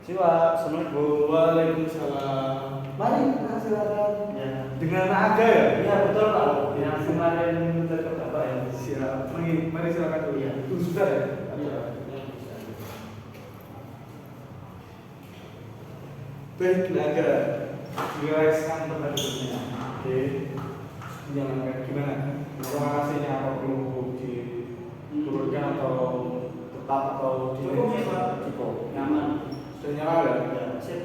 Siwa, Assalamualaikum. Waalaikumsalam. Mari, Mas, silakan. Ya. Dengan Aga ya? Iya betul Pak. Yang kemarin ke Bapak ya. Siap. Mari silakan dulu. Iya. Sudah ya? Iya. Baik, Aga. Jelaskan pertanyaannya. Oke. Jangan gimana? Informasinya apa perlu diturunkan atau tetap atau Cukup ya Pak. cukup? Nyaman. Sudah nyaman ya? Ya, sip.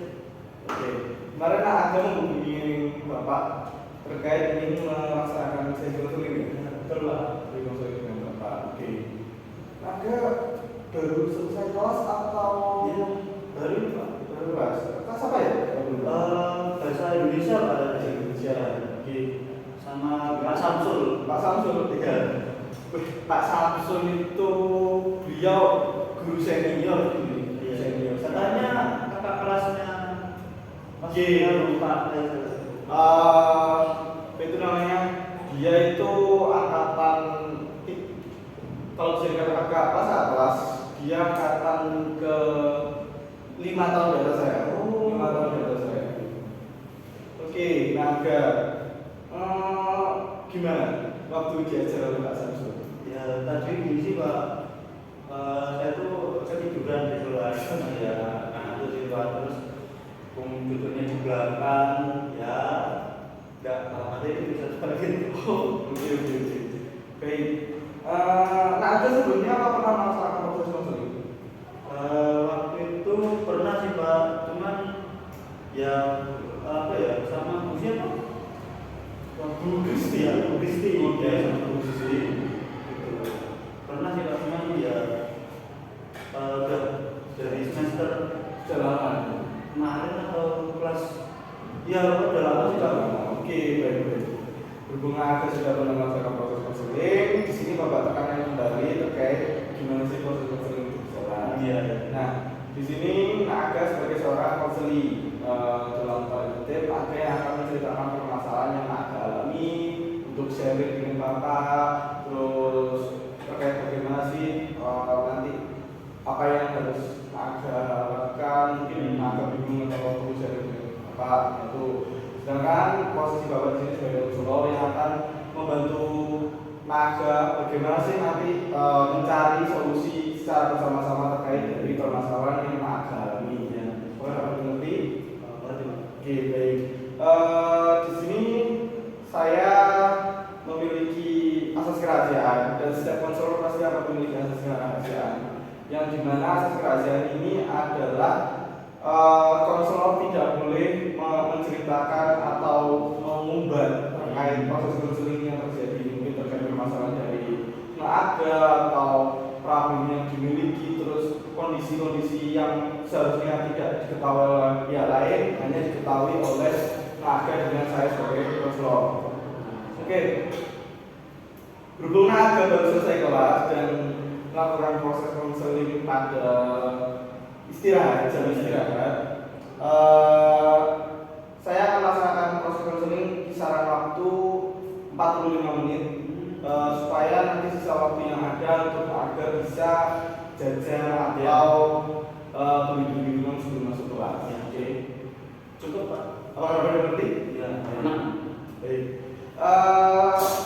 Oke. Kemarin Aga menghubungi Bapak terkait ingin melaksanakan sesi konseling ya? Betul Pak. Sesi konseling dengan Bapak. Oke. Aga baru selesai kelas atau Ya, baru ini Pak. baru kelas? Kelas apa ya? Bahasa Indonesia Pak. Bahasa Indonesia. Oke. Sama Pak Samsul. Pak Samsul. Tiga. Pak Samsul itu beliau guru senior ini. Iya. Senior. Katanya kakak kelasnya Mas Iya. lupa. Itu namanya dia itu angkatan kalau bisa dikatakan kakak kelas kelas dia angkatan ke 5 tahun di atas saya. 5 tahun di atas saya. Oke, Naga. Gimana waktu diajar oleh Pak Samsul? Ya tadi gini sih Pak. Saya tuh ketiduran di kelas ya ngantuk sih Pak, terus duduknya di belakang ya nggak materi itu bisa seperti itu. Oke. Baik. Naga sebelumnya apa pernah melaksanakan proses konseling? Waktu itu pernah sih Pak, cuman ya apa ya sama Bu siapa? Bu Kristi Ya Bu Kristi Oke, ya sama Bu Kristi. gitu. Pernah sih Pak, cuman ya udah dari semester Jalanan. kemarin atau kelas ya udah lama sih Pak. Oke, baik. Berhubung Aga sudah pernah melaksanakan proses konseling, di sini Bapak tekankan kembali terkait gimana sih proses konseling itu berjalan. Iya. Nah, di sini Aga sebagai seorang konseling dalam tanda kutip, Aga yang akan menceritakan permasalahan yang Aga alami untuk sharing dengan Bapak, terus terkait bagaimana sih nanti apa yang harus Aga lakukan, mungkin Aga bingung atau perlu sharing dengan Bapak itu. Sedangkan posisi Bapak di sini sebagai konselor yang akan membantu Naga bagaimana sih nanti mencari solusi secara bersama-sama terkait dari permasalahan yang Naga alami. Ya, boleh dapat mengerti? Oke, baik. Di sini saya memiliki asas kerahasiaan dan setiap konselor pasti akan memiliki asas kerahasiaan. Yang dimana asas kerahasiaan ini adalah konselor tidak boleh menceritakan atau mengumbar terkait proses konseling yang terjadi, mungkin terkait permasalahan dari Naga atau problem yang dimiliki, terus kondisi-kondisi yang seharusnya tidak diketahui oleh pihak lain hanya diketahui oleh Naga dengan saya sebagai konselor. Oke. Berhubung Naga baru selesai kelas dan melakukan proses konseling pada jam istirahat, saya akan melaksanakan proses konseling kisaran waktu 45 menit supaya nanti sisa waktu yang ada untuk agar bisa jajan atau beli minuman sebelum masuk kelas. Oke. Cukup Pak. Apakah Bapak mengerti? Ya, enak. Baik.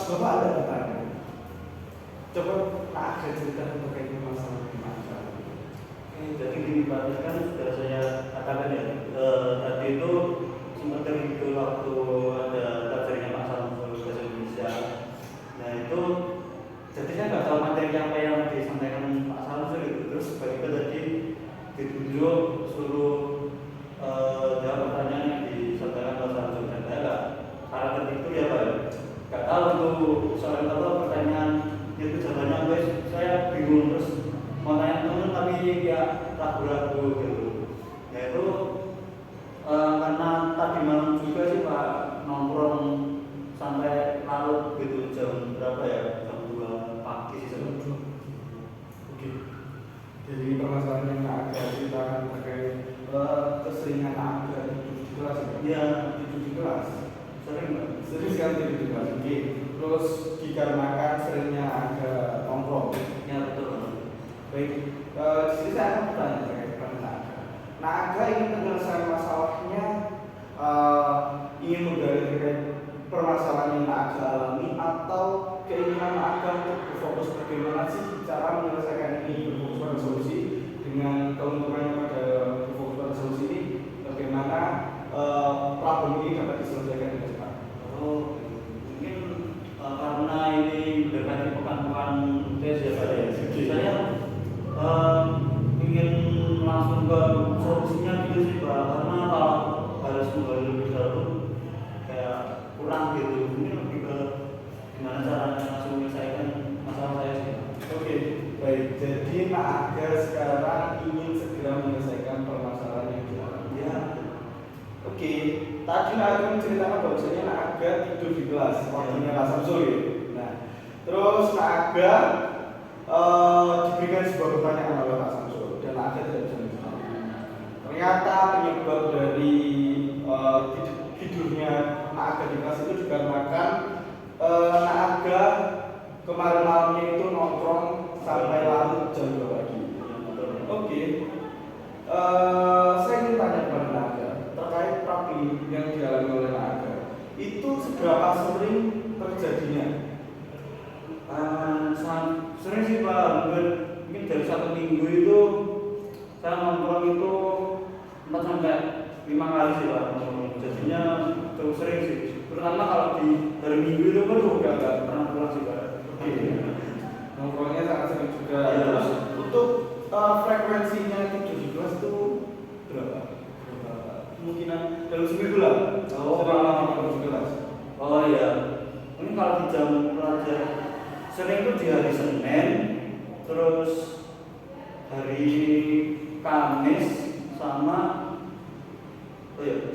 Bapak ada pertanyaan? Coba agak cerita terkait masalah masalah. Jadi gini Pak, ini kan sudah saya katakan ya, tadi itu sempat terhitung waktu ada pelajarannya Pak Samsul bahasa Indonesia. Nah itu, jadi saya nggak tahu materi apa yang disampaikan Pak Samsul itu. Terus tiba-tiba tadi ditunjuk suruh jawab pertanyaan yang disampaikan Pak Samsul. Dan saya nggak, karena terhitung ya Pak, nggak tahu itu soal apa pertanyaan itu jawabannya apa. Saya bingung terus mau tanya temen tapi ya ragu-ragu gitu. Ya itu karena tadi malam juga sih Pak nongkrong sampai larut gitu, jam berapa ya, jam 2 pagi sih sebetulnya. Oke. Jadi permasalahan yang agak ceritakan terkait keseringan agak tidur di kelas ya? Iya, Tidur di kelas. sering Pak. Sering sekali tidur di kelas. Oke. Terus dikarenakan seringnya agak nongkrong. Ya betul. Baik. Di sini saya akan bertanya terkait peran Naga. Naga keinginan agar untuk berfokus bagaimana sih cara menyelesaikan ini, berfokus pada solusi dengan keuntungannya pada berfokus pada solusi ini, bagaimana problem ini dapat diselesaikan dengan cepat. Oh, mungkin karena ini mendekati pekan-pekan tes ya Pak ya. Saya ingin langsung ke solusinya gitu sih Pak. Karena kalau harus menggali lebih dalam kayak kurang gitu. Ini lebih ke gimana caranya langsung menyelesaikan masalah saya sih. Oke, baik. Jadi Nak Aga sekarang ingin segera menyelesaikan permasalahan yang dialami. Ya. Oke, tadi Nak Aga menceritakan bahwasanya Nak Aga tidur di kelas waktunya Kak Samsul ya. Nah, terus Nak Aga diberikan sebuah pertanyaan oleh Kak Samsul dan Nak Aga tidak bisa menjawab. Ternyata penyebab dari tidurnya Nak Aga di kelas itu dikarenakan Nak Aga kemarin malamnya itu nongkrong sampai larut jam 2 pagi. Oke. Saya ingin tanya kepada Nak Aga terkait problem yang dialami oleh Nak Aga. Itu seberapa sering terjadinya? Sering sih Pak, mungkin dari 1 minggu itu saya nongkrong itu 4 sampai 5 kali sih Pak. Jadinya cukup sering sih. Terutama kalau di hari Minggu itu kan udah pernah pulang sih Pak. Nongkrongnya sangat sering juga. Ya. Terus untuk frekuensinya tidur di kelas itu berapa? Kemungkinan dalam seminggu lah. Selama tidur di kelas. Oh iya. Ini kalau di jam pelajaran sering itu di hari Senin, terus hari Kamis sama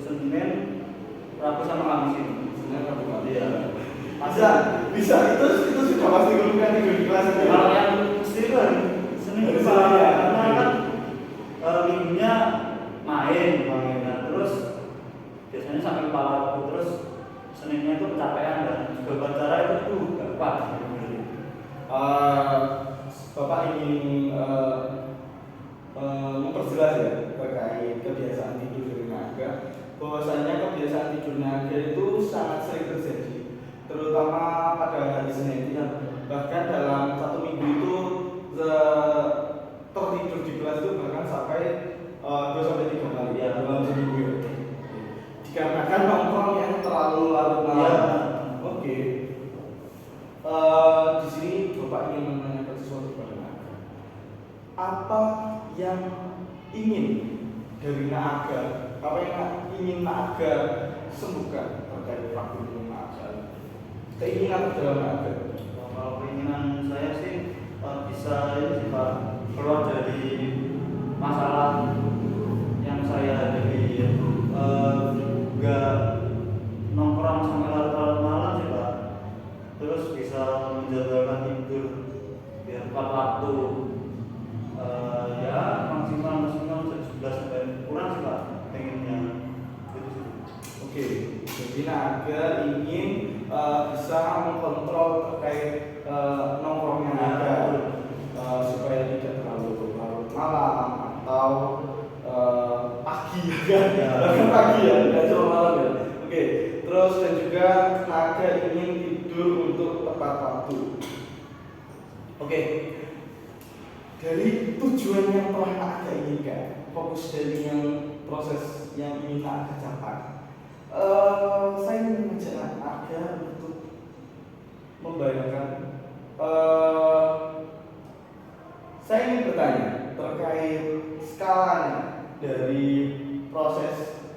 Senin, Rabu sama Kamis ini. Senin, Rabu, Kamis. Iya. Bisa itu sudah pasti kan tidur di kelas. Kalau yang mesti itu hari Senin itu karena kan minggunya main. Nah, terus biasanya sampai kepala aku, terus Seninnya itu kecapean dan juga acara itu gak kuat. Bapak ingin memperjelas ya terkait kebiasaan tidur dari Nak Aga, bahwasanya kebiasaan tidur Nak Aga itu sangat sering terjadi, terutama pada hari Senin. Bahkan dalam 1 minggu itu tertidur di kelas itu bahkan sampai 2 sampai 3 kali ya dalam seminggu. Dikarenakan nongkrong yang terlalu larut malam. Oke. Di sini Bapak ingin menanyakan sesuatu kepada Nak Aga. Apa yang ingin dari Nak Aga? Apa yang ingin Nak Aga sembuhkan terkait problem Nak Aga? Keinginan dalam Nak Aga. Kalau keinginan saya sih bisa ini Pak, keluar dari masalah yang saya hadapi ya. Enggak nongkrong sampai larut malam sih Pak. Terus bisa menjadwalkan tidur biar tepat waktu. Ya maksimal jam 11 sampai kurang sih Pak pengennya gitu sih. Oke, jadi Nak Aga ingin bisa mengkontrol terkait nongkrongnya Nak Aga supaya tidak terlalu larut malam atau pagi kan? Bahkan pagi ya, tidak cuma malam ya. Oke, terus dan juga Nak Aga ingin tidur untuk tepat waktu. Oke, dari tujuan yang telah Nak Aga inginkan, fokus dari yang proses yang ingin Nak Aga capai. Saya ingin mengajak Nak Aga untuk membayangkan. Saya ingin bertanya terkait skalanya dari proses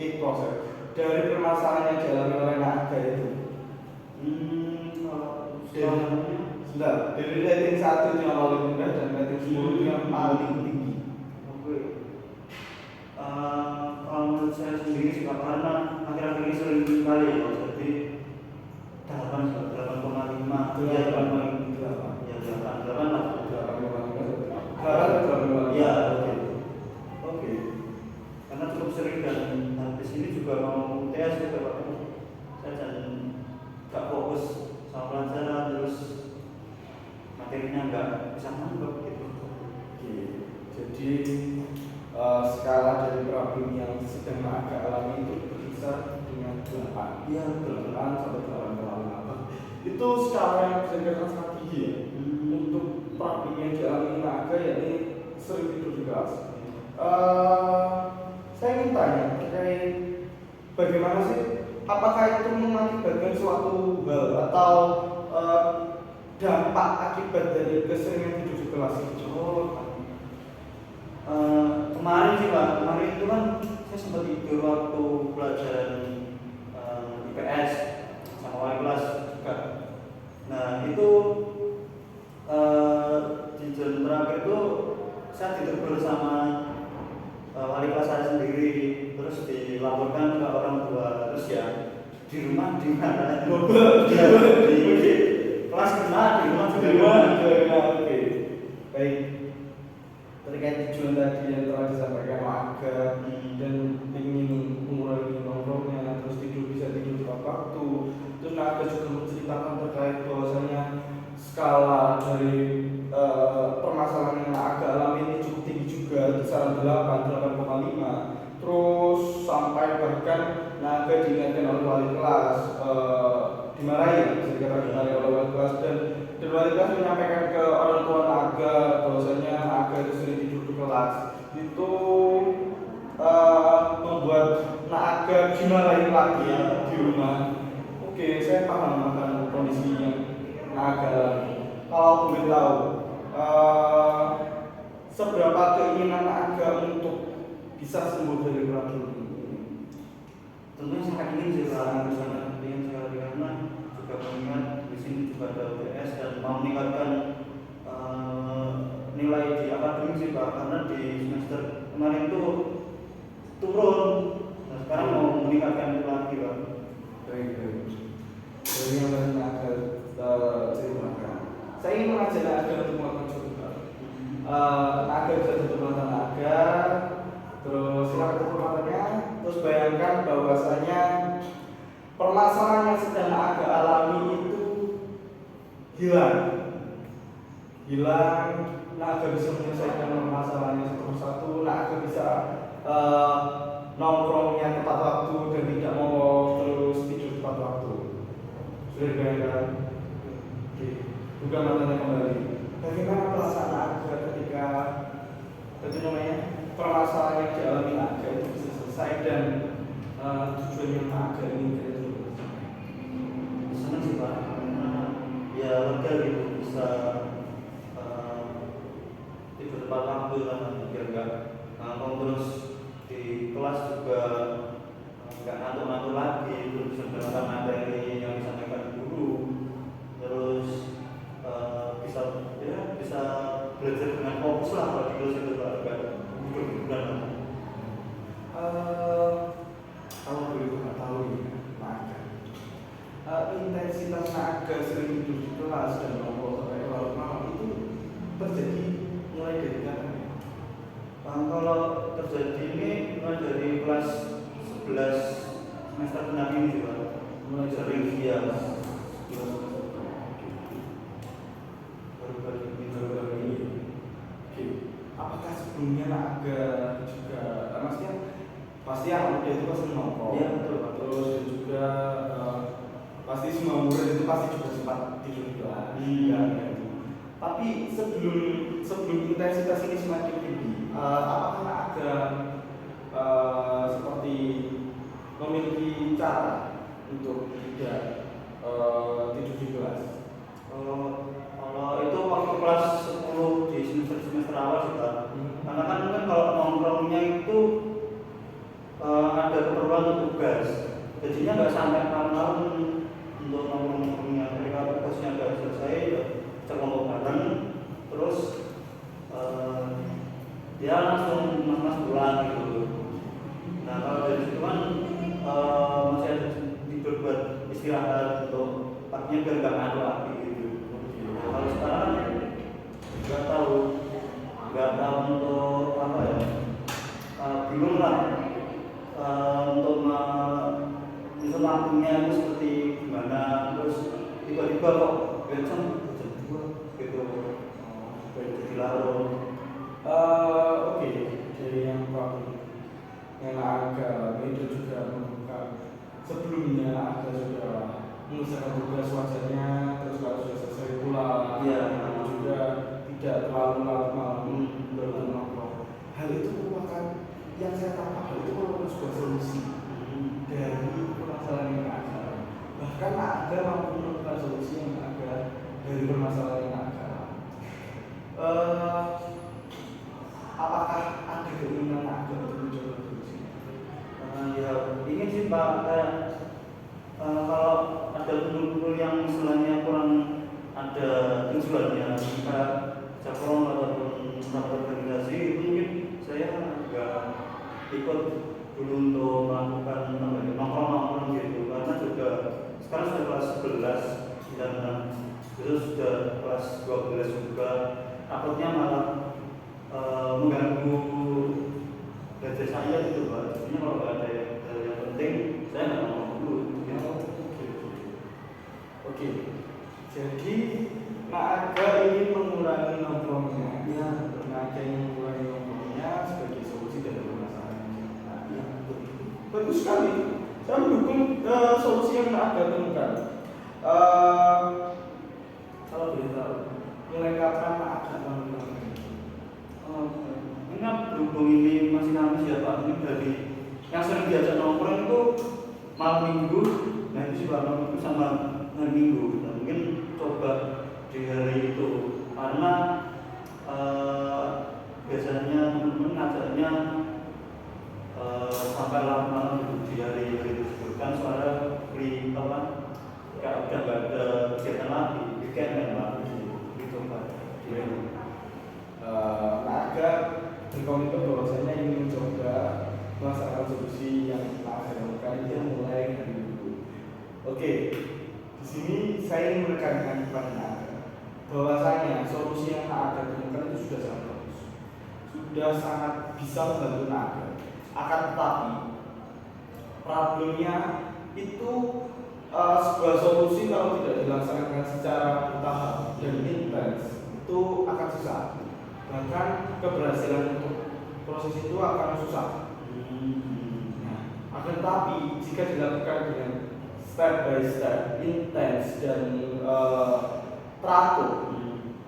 dari permasalahan yang dialami oleh Nak Aga itu. Dari rating 1 itu yang paling rendah dan rating 10 itu yang paling tinggi. Oke. Kalau menurut saya sendiri sih karena akhir-akhir ini sering kali ya, jadi 8,5 ya 8,8 ya 8 lah. Ya oke. Karena cukup sering dan habis ini juga mau UTS juga Pak. Saya jangan nggak fokus sama pelajaran, terus materinya nggak bisa nangkep gitu. Oke. Jadi skala dari problem yang sedang Nak Aga alami itu berkisar dengan 8. Iya, 8 sampai 8,5. Itu skala yang bisa dikatakan sangat problem yang dialami naga yakni sering tidur di kelas. Saya ingin tanya terkait bagaimana sih, apakah itu mengakibatkan suatu hal atau dampak akibat dari keseringan tidur di kelas itu? Kemarin sih Pak, kemarin itu kan saya sempat tidur waktu pelajaran IPS sama wali kelas juga. Nah itu di jam terakhir itu saya tidur bersama wali kelas saya sendiri, terus dilaporkan ke orang tua, terus ya di rumah di mana di kelas kena, di rumah juga. Oke, baik. Terkait tujuan tadi yang telah disampaikan Aga dan ingin mengurangi nongkrongnya, terus bisa tidur tepat waktu. Terus Aga juga menceritakan terkait bahwasanya skala dari permasalahan yang Aga alami ini cukup tinggi juga, kisaran 8,5. Terus sampai bahkan Aga diingatkan oleh wali kelas, dimarahi, bisa dikatakan dimarahi oleh wali kelas, dan wali kelas menyampaikan ke orang tua Aga bahwasanya Aga itu sering tidur di kelas. Itu membuat Aga dimarahi lagi di rumah. Oke, saya paham akan kondisi yang Aga alami. Kalau boleh tahu, seberapa keinginan Aga untuk bisa sembuh dari racun ini? Tentunya sangat ingin sih Pak, sangat ingin sekali karena juga mengingat di sini juga ada UTS dan mau meningkatkan nilai di akademik sih Pak, karena di semester kemarin itu turun, nah sekarang mau meningkatkan itu lagi Pak. Baik. Dari yang lain Aga ceritakan, saya ingin mengajak Aga untuk melakukan coba. Aga bisa tutup mata Aga, terus silakan tutup matanya, terus bayangkan bahwasanya permasalahan yang sedang Aga alami itu hilang. Aga bisa menyelesaikan permasalahannya satu persatu. Aga bisa nongkrongnya tepat waktu dan tidak mau terus tidur tepat waktu. Sudah dibayangkan? Oke. Buka matanya kembali. Bagaimana perasaan Aga ketika permasalahan yang dialami Aga itu bisa selesai dan tujuan yang Aga ingin itu? Senang sih Pak, karena ya lega gitu bisa tidur tepat waktu kan, biar nggak terus di kelas juga nggak ngantuk-ngantuk lagi, terus bisa menjalankan materi yang disampaikan guru, terus bisa belajar dengan fokus lah kalau di kelas itu Pak, nggak hidup-hidupan. Kalau boleh tahu intensitas Aga sering tidur di kelas dan nongkrong sampai larut malam itu terjadi mulai dari kapan? Kalau terjadi ini mulai dari kelas 11 semester 6 ini juga mulai sering dia baru-baru ini. Oke. Apakah sebelumnya Aga juga, maksudnya pasti anak muda itu pasti nongkrong? Iya betul. Terus dan juga pasti semua murid itu pasti juga sempat tidur di kelas. Tapi sebelum intensitas ini semakin tinggi, apakah Aga seperti memiliki cara untuk tidak tidur di kelas? Kalau itu waktu kelas 10 di semester awal sih Pak. Karena kan kalau nongkrongnya itu ada keperluan untuk tugas, jadinya nggak sampai malam-malam untuk nongkrongnya. Ketika tugasnya udah selesai, kelompok bareng, terus dia langsung mas pulang gitu. Nah kalau dari situ kan masih ada tidur buat istirahat untuk paginya biar nggak ngantuk lagi gitu. Nah, kalau sekarang nggak tahu untuk apa ya, bingung lah untuk misal waktunya itu seperti gimana, terus tiba-tiba kok jam 2 gitu jadi larut. Oke, dari yang problem yang Aga itu juga membuka sebelumnya Aga sudah mengerjakan tugas wajarnya, terus kalau sudah selesai pulang, Iya. juga tidak terlalu larut malam nongkrong. Hal itu merupakan yang saya tangkap, hal itu merupakan sebuah solusi dari permasalahan yang ada. Bahkan ada mampu menemukan solusi yang ada dari permasalahan yang ada. Apakah ada keinginan ada untuk mencoba solusi? Ya ingin sih Pak, kalau ada kumpul-kumpul yang istilahnya kurang ada tujuannya, kita cakrong ataupun rapat organisasi, itu mungkin saya nggak ikut dulu untuk melakukan nongkrong-nongkrong gitu, karena juga sekarang sudah kelas 11 dan itu sudah kelas 12 juga, takutnya malah mengganggu belajar saya gitu Pak. Jadinya kalau nggak ada yang penting, saya nggak mau dulu gitu. Oke. Jadi Naga ingin mengurangi nongkrongnya. Ya. Naga ingin mengurangi nongkrongnya sebagai solusi dari permasalahan ini. Ya, bagus sekali. Saya mendukung solusi yang Naga temukan. Kalau boleh tahu, mulai kapan Naga nongkrong? Ini kan berhubung ini masih kamis ya Pak, ini dari yang sering diajak nongkrong itu malam minggu, nah itu sih Pak, malam minggu sama hari minggu. Nah, mungkin coba di hari itu, karena biasanya teman-teman ngajaknya sampai malam di hari tersebut kan, soalnya free apa, kayak udah nggak ada kegiatan lagi, weekend kan Pak, gitu Pak. Naga berkomitmen bahwasanya ingin mencoba melaksanakan solusi yang Naga temukan itu mulai dari dulu. Oke, di sini saya ingin menekankan kepada Naga bahwasanya solusi yang Naga temukan itu sudah sangat bagus, sudah sangat bisa membantu Naga. Akan tetapi problemnya itu sebuah solusi kalau tidak dilaksanakan secara bertahap dan intens itu akan susah. Bahkan keberhasilan untuk proses itu akan susah. Nah, akan tetapi jika dilakukan dengan step by step, intens dan teratur,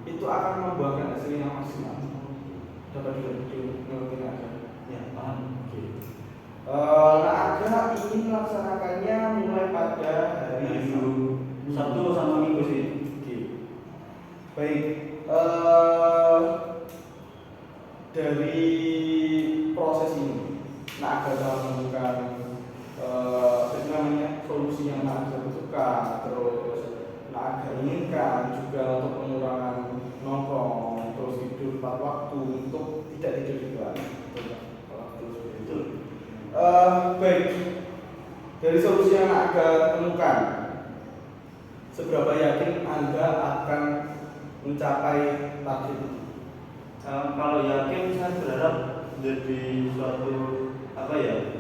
itu akan membuahkan hasil yang maksimal. Dapat dimengerti aja. Ya, paham. Naga ingin melaksanakannya mulai pada hari Minggu, Sabtu sama Minggu sih. Baik. Dari proses ini, Naga telah menemukan solusi yang Naga butuhkan, terus Naga inginkan juga untuk pengurangan nongkrong, terus tidur 4 waktu untuk tidak tidur di luar. Baik, dari solusi yang Naga temukan, seberapa yakin Anda akan mencapai target itu? Kalau yakin, saya berharap menjadi suatu apa ya,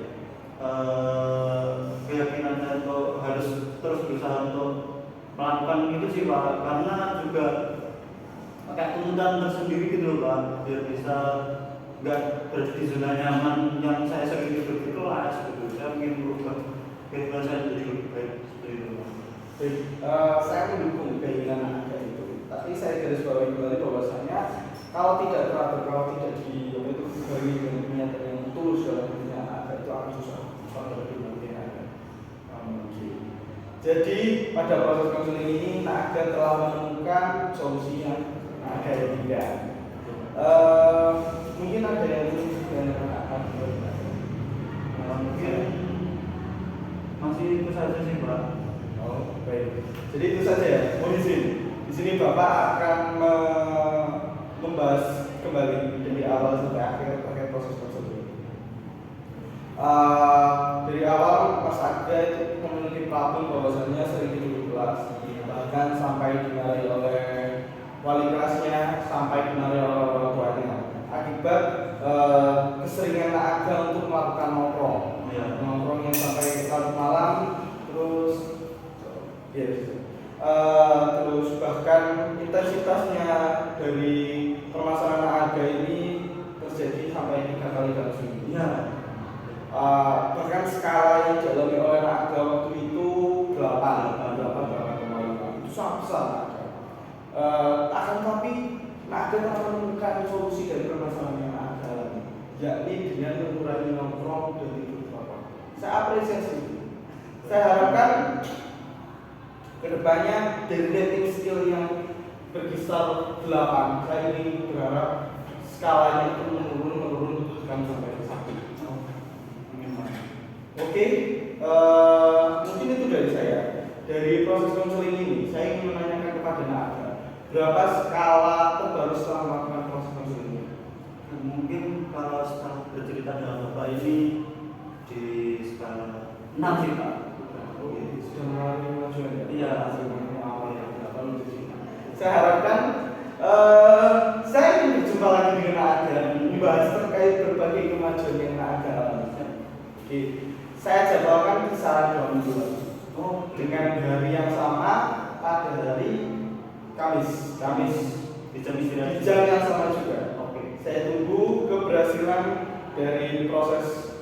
keyakinan atau harus terus berusaha untuk melakukan itu sih Pak, karena juga pakai tuntutan tersendiri gitu loh Pak, biar bisa nggak berada di zona nyaman yang saya sering hidup itu lah sebetulnya. Saya ingin merubah kehidupan saya menjadi lebih baik seperti itu Pak. Baik, saya mendukung keinginan Anda itu, tapi saya garis bawahi kembali bahwasanya kalau tidak teratur, kalau tidak dibarengi dengan niatan yang tulus dalam dirinya Anda, itu akan susah lebih nanti Anda. Jadi pada proses konseling ini Naga telah menemukan solusi yang Naga inginkan. Mungkin ada yang ingin ditanyakan mungkin masih itu saja sih Pak. Oh, baik. Jadi itu saja ya. Mohon izin. Di sini Bapak akan membahas kembali dari awal sampai akhir terkait proses tersebut. Dari awal Mas Aga itu memiliki problem bahwasannya sering tidur di kelas, bahkan sampai dimarahi oleh wali kelasnya, sampai dimarahi oleh orang tuanya. Akibat keseringan Aga untuk melakukan nongkrong yang sampai larut malam, terus terus bahkan intensitasnya dari permasalahan Aga ini terjadi sampai 3 kali dalam seminggu. Bahkan skala yang dialami oleh Aga waktu itu 8,5 itu sangat besar. Akan tapi Naga ada telah menemukan solusi dari permasalahan yang ada, yakni dengan mengurangi nongkrong dan tidur terlambat. Saya apresiasi itu. Saya harapkan kedepannya dari rating skill yang berkisar 8, saya ingin berharap skalanya itu menurun bahkan sampai ke 1. Oke, mungkin itu dari saya. Dari proses konseling ini, saya ingin menanyakan kepada Naga, berapa skala terbaru setelah melakukan proses konseling ini? Mungkin kalau setelah bercerita dengan Bapak ini di skala 6 sih Pak. Sudah mengalami kemajuan ya? Iya. Awal yang 8 menjadi 6. Saya harapkan saya ingin berjumpa lagi dengan Naga, membahas terkait berbagai kemajuan yang Naga alami. Oke, saya jadwalkan kisaran 2 minggu lagi. Dengan hari yang sama pada hari Kamis Di jam istirahat. di jam yang sama juga. Oke. Saya tunggu keberhasilan dari proses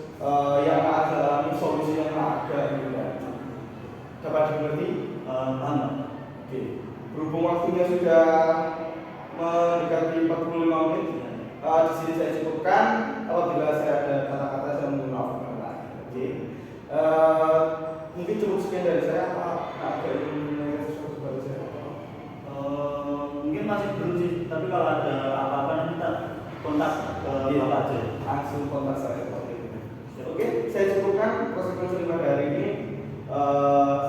yang ada alami, solusi yang ada ini. Dapat dimengerti? Paham. Oke. Berhubung waktunya sudah mendekati 45 menit, di sini saya cukupkan. Apabila saya ada kata-kata saya mohon maaf. Oke. Mungkin cukup sekian dari saya. Apa ada yang menanyakan sesuatu kepada saya? Mungkin masih belum sih, tapi kalau ada apa-apa nanti kita kontak ke Bapak aja. Langsung kontak saya. Oke, saya cukupkan proses konseling pada hari ini.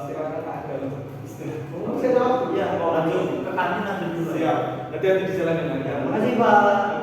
Silakan ada istilah. Saya jawab. Iya, mau lanjut ke kantin nanti dulu. Siap. Hati-hati di jalan ya. Terima kasih Pak.